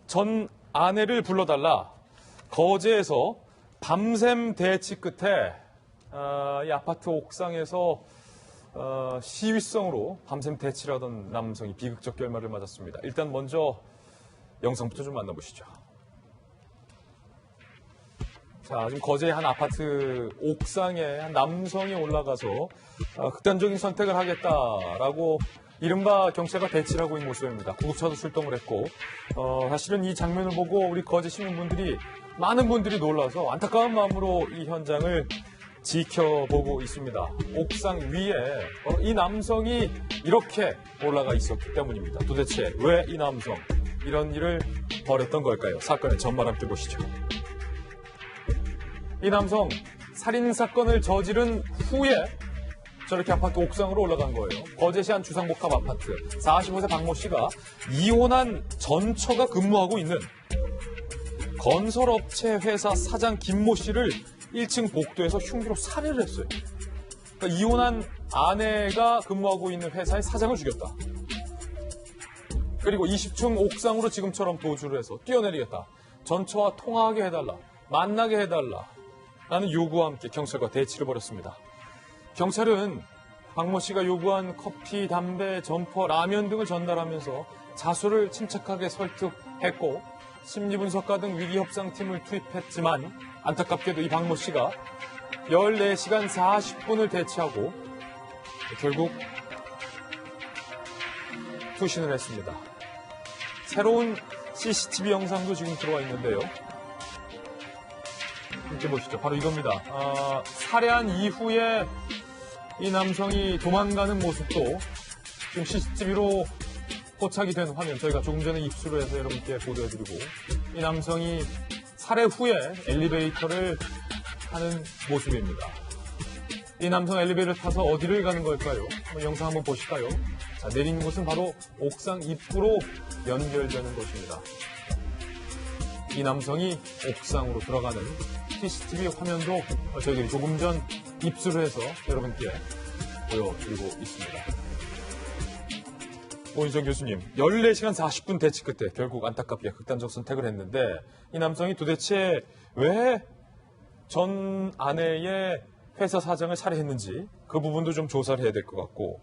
전 아내를 불러달라. 거제에서 밤샘 대치 끝에 이 아파트 옥상에서 시위성으로 밤샘 대치를 하던 남성이 비극적 결말을 맞았습니다. 일단 먼저 영상부터 좀 만나보시죠. 자, 지금 거제의 한 아파트 옥상에 한 남성이 올라가서 극단적인 선택을 하겠다라고 이른바 경찰과 대치를 하고 있는 모습입니다. 구급차도 출동을 했고 사실은 이 장면을 보고 우리 거제 시민분들이 많은 분들이 놀라서 안타까운 마음으로 이 현장을 지켜보고 있습니다. 옥상 위에 이 남성이 이렇게 올라가 있었기 때문입니다. 도대체 왜 이 남성 이런 일을 벌였던 걸까요? 사건의 전말 함께 보시죠. 이 남성 살인사건을 저지른 후에 저렇게 아파트 옥상으로 올라간 거예요. 거제시 한 주상복합 아파트 45세 박모 씨가 이혼한 전처가 근무하고 있는 건설업체 회사 사장 김모 씨를 1층 복도에서 흉기로 살해를 했어요. 그러니까 이혼한 아내가 근무하고 있는 회사의 사장을 죽였다. 그리고 20층 옥상으로 지금처럼 도주를 해서 뛰어내리겠다. 전처와 통화하게 해달라. 만나게 해달라. 라는 요구와 함께 경찰과 대치를 벌였습니다. 경찰은 박모 씨가 요구한 커피, 담배, 점퍼, 라면 등을 전달하면서 자수를 침착하게 설득했고 심리분석가 등 위기협상팀을 투입했지만 안타깝게도 이 박모 씨가 14시간 40분을 대치하고 결국 투신을 했습니다. 새로운 CCTV 영상도 지금 들어와 있는데요. 함께 보시죠. 바로 이겁니다. 살해한 이후에 이 남성이 도망가는 모습도 지금 CCTV로 포착이 된 화면 저희가 조금 전에 입수를 해서 여러분께 보도해드리고 이 남성이 살해 후에 엘리베이터를 타는 모습입니다. 이 남성 엘리베이터를 타서 어디를 가는 걸까요? 영상 한번 보실까요? 자, 내리는 곳은 바로 옥상 입구로 연결되는 곳입니다. 이 남성이 옥상으로 들어가는 CCTV 화면도 저희들이 조금 전 입수를 해서 여러분께 보여드리고 있습니다. 오인성 교수님, 14시간 40분 대치 끝에 결국 안타깝게 극단적 선택을 했는데 이 남성이 도대체 왜 전 아내의 회사 사장을 살해했는지 그 부분도 좀 조사를 해야 될 것 같고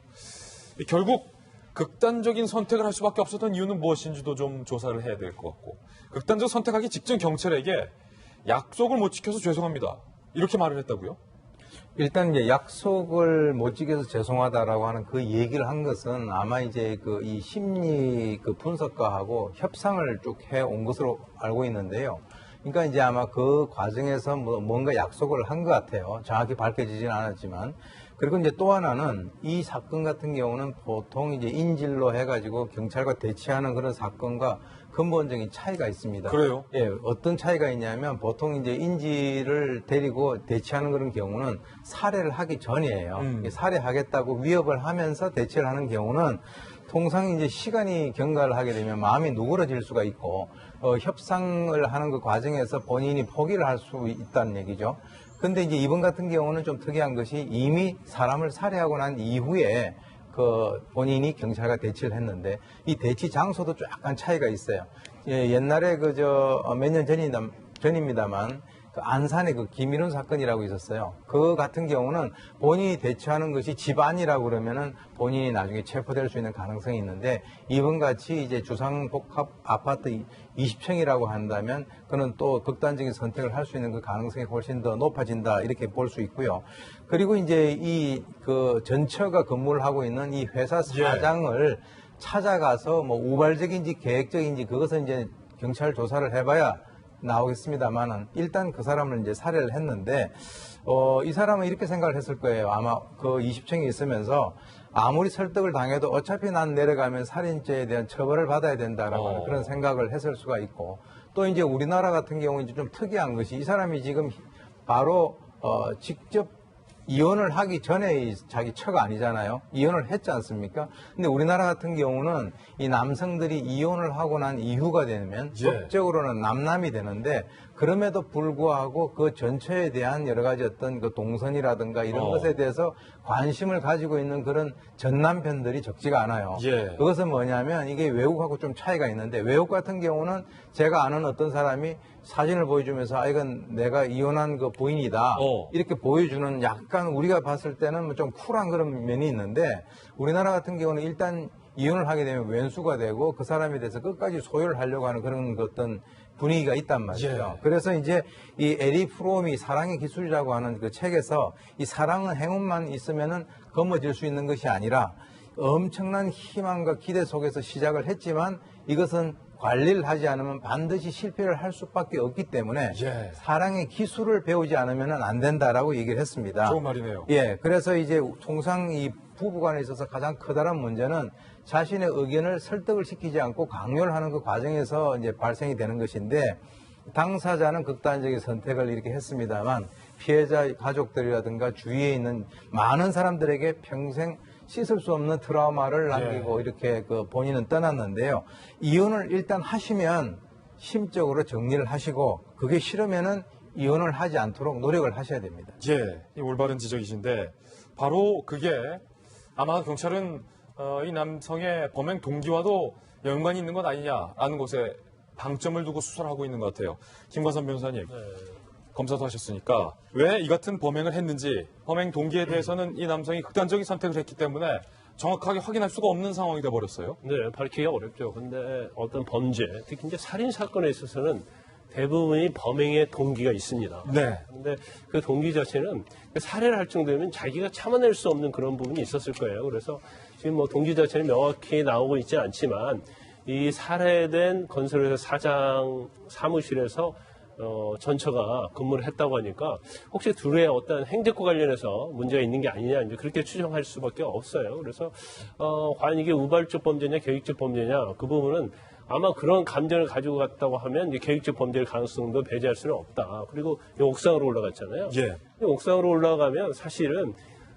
결국 극단적인 선택을 할 수밖에 없었던 이유는 무엇인지도 좀 조사를 해야 될 것 같고 극단적 선택하기 직전 경찰에게 약속을 못 지켜서 죄송합니다. 이렇게 말을 했다고요? 일단 이제 약속을 못 지켜서 죄송하다라고 하는 그 얘기를 한 것은 아마 이제 이 심리 분석가하고 협상을 쭉 해온 것으로 알고 있는데요. 그러니까 이제 아마 그 과정에서 뭔가 약속을 한 것 같아요. 정확히 밝혀지진 않았지만. 그리고 이제 또 하나는 이 사건 같은 경우는 보통 이제 인질로 해가지고 경찰과 대치하는 그런 사건과 근본적인 차이가 있습니다. 그래요? 예, 어떤 차이가 있냐면 보통 이제 인질을 데리고 대치하는 그런 경우는 살해를 하기 전이에요. 살해하겠다고 위협을 하면서 대치를 하는 경우는 통상 이제 시간이 경과를 하게 되면 마음이 누그러질 수가 있고 협상을 하는 그 과정에서 본인이 포기를 할 수 있다는 얘기죠. 근데 이제 이번 같은 경우는 좀 특이한 것이 이미 사람을 살해하고 난 이후에 본인이 경찰과 대치를 했는데 이 대치 장소도 약간 차이가 있어요. 예, 옛날에 몇 년 전입니다만 안산의 김일훈 사건이라고 있었어요. 그 같은 경우는 본인이 대처하는 것이 집안이라고 그러면은 본인이 나중에 체포될 수 있는 가능성이 있는데 이번 같이 이제 주상복합 아파트 20층이라고 한다면 그는 또 극단적인 선택을 할 수 있는 그 가능성이 훨씬 더 높아진다 이렇게 볼 수 있고요. 그리고 이제 전처가 근무를 하고 있는 이 회사 사장을 찾아가서 우발적인지 계획적인지 그것은 이제 경찰 조사를 해봐야 나오겠습니다만은 일단 그 사람을 이제 살해를 했는데 이 사람은 이렇게 생각을 했을 거예요. 아마 그 20층에 있으면서 아무리 설득을 당해도 어차피 난 내려가면 살인죄에 대한 처벌을 받아야 된다라고 그런 생각을 했을 수가 있고 또 이제 우리나라 같은 경우는 이제 좀 특이한 것이 이 사람이 지금 바로 직접 이혼을 하기 전에 자기 처가 아니잖아요. 이혼을 했지 않습니까? 근데 우리나라 같은 경우는 이 남성들이 이혼을 하고 난 이후가 되면 법적으로는 남남이 되는데 그럼에도 불구하고 그 전처에 대한 여러 가지 어떤 그 동선이라든가 이런 것에 대해서 관심을 가지고 있는 그런 전남편들이 적지가 않아요. 그것은 뭐냐면 이게 외국하고 좀 차이가 있는데 외국 같은 경우는 제가 아는 어떤 사람이 사진을 보여주면서 아 이건 내가 이혼한 그 부인이다 이렇게 보여주는 약간 우리가 봤을 때는 좀 쿨한 그런 면이 있는데 우리나라 같은 경우는 일단 이혼을 하게 되면 왼수가 되고 그 사람에 대해서 끝까지 소유를 하려고 하는 그런 어떤 분위기가 있단 말이죠. 그래서 이제 이 에리 프롬이 사랑의 기술이라고 하는 그 책에서 이 사랑은 행운만 있으면은 거머쥘 수 있는 것이 아니라 엄청난 희망과 기대 속에서 시작을 했지만 이것은 관리를 하지 않으면 반드시 실패를 할 수밖에 없기 때문에 사랑의 기술을 배우지 않으면 안 된다라고 얘기를 했습니다. 좋은 말이네요. 예, 그래서 이제 통상 이 부부간에 있어서 가장 커다란 문제는 자신의 의견을 설득을 시키지 않고 강요를 하는 그 과정에서 이제 발생이 되는 것인데 당사자는 극단적인 선택을 이렇게 했습니다만 피해자 가족들이라든가 주위에 있는 많은 사람들에게 평생 씻을 수 없는 트라우마를 남기고 이렇게 그 본인은 떠났는데요. 이혼을 일단 하시면 심적으로 정리를 하시고 그게 싫으면은 이혼을 하지 않도록 노력을 하셔야 됩니다. 이 올바른 지적이신데 바로 그게 아마 경찰은 이 남성의 범행 동기와도 연관이 있는 것 아니냐라는 것에 방점을 두고 수사를 하고 있는 것 같아요. 김관선 변호사님, 검사도 하셨으니까 왜 이 같은 범행을 했는지 범행 동기에 대해서는 이 남성이 극단적인 선택을 했기 때문에 정확하게 확인할 수가 없는 상황이 돼버렸어요. 네, 밝히기가 어렵죠. 근데 어떤 범죄, 특히 이제 살인 사건에 있어서는 대부분이 범행의 동기가 있습니다. 근데 그 동기 자체는 살해를 할 정도면 자기가 참아낼 수 없는 그런 부분이 있었을 거예요. 그래서 지금 뭐 동기 자체는 명확히 나오고 있지 않지만 이 살해된 건설회사 사장 사무실에서 전처가 근무를 했다고 하니까 혹시 둘의 어떤 행적과 관련해서 문제가 있는 게 아니냐 이제 그렇게 추정할 수밖에 없어요. 그래서 과연 이게 우발적 범죄냐 계획적 범죄냐 그 부분은 아마 그런 감정을 가지고 갔다고 하면 이제 계획적 범죄의 가능성도 배제할 수는 없다. 그리고 이 옥상으로 올라갔잖아요. 이 옥상으로 올라가면 사실은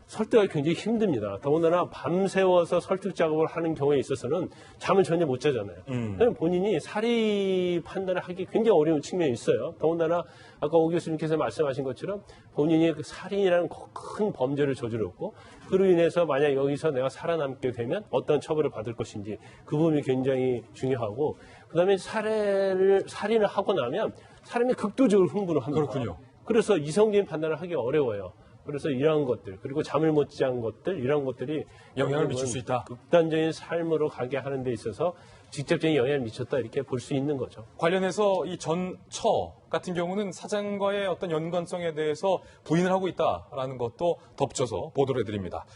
설득하기 굉장히 힘듭니다. 더군다나 밤새워서 설득 작업을 하는 경우에 있어서는 잠을 전혀 못 자잖아요. 그냥 본인이 사리 판단을 하기 굉장히 어려운 측면이 있어요. 더군다나 아까 오 교수님께서 말씀하신 것처럼 본인이 그 살인이라는 큰 범죄를 저질렀고 그로 인해서 만약 여기서 내가 살아남게 되면 어떤 처벌을 받을 것인지 그 부분이 굉장히 중요하고 그다음에 살인을 하고 나면 사람이 극도적으로 흥분을 합니다. 그렇군요. 그래서 이성적인 판단을 하기 어려워요. 그래서 이러한 것들 그리고 잠을 못 잔 것들 이런 것들이 영향을 미칠 수 있다. 극단적인 삶으로 가게 하는 데 있어서 직접적인 영향을 미쳤다 이렇게 볼 수 있는 거죠. 관련해서 이 전처 같은 경우는 사장과의 어떤 연관성에 대해서 부인을 하고 있다라는 것도 덧붙여서 보도를 해드립니다.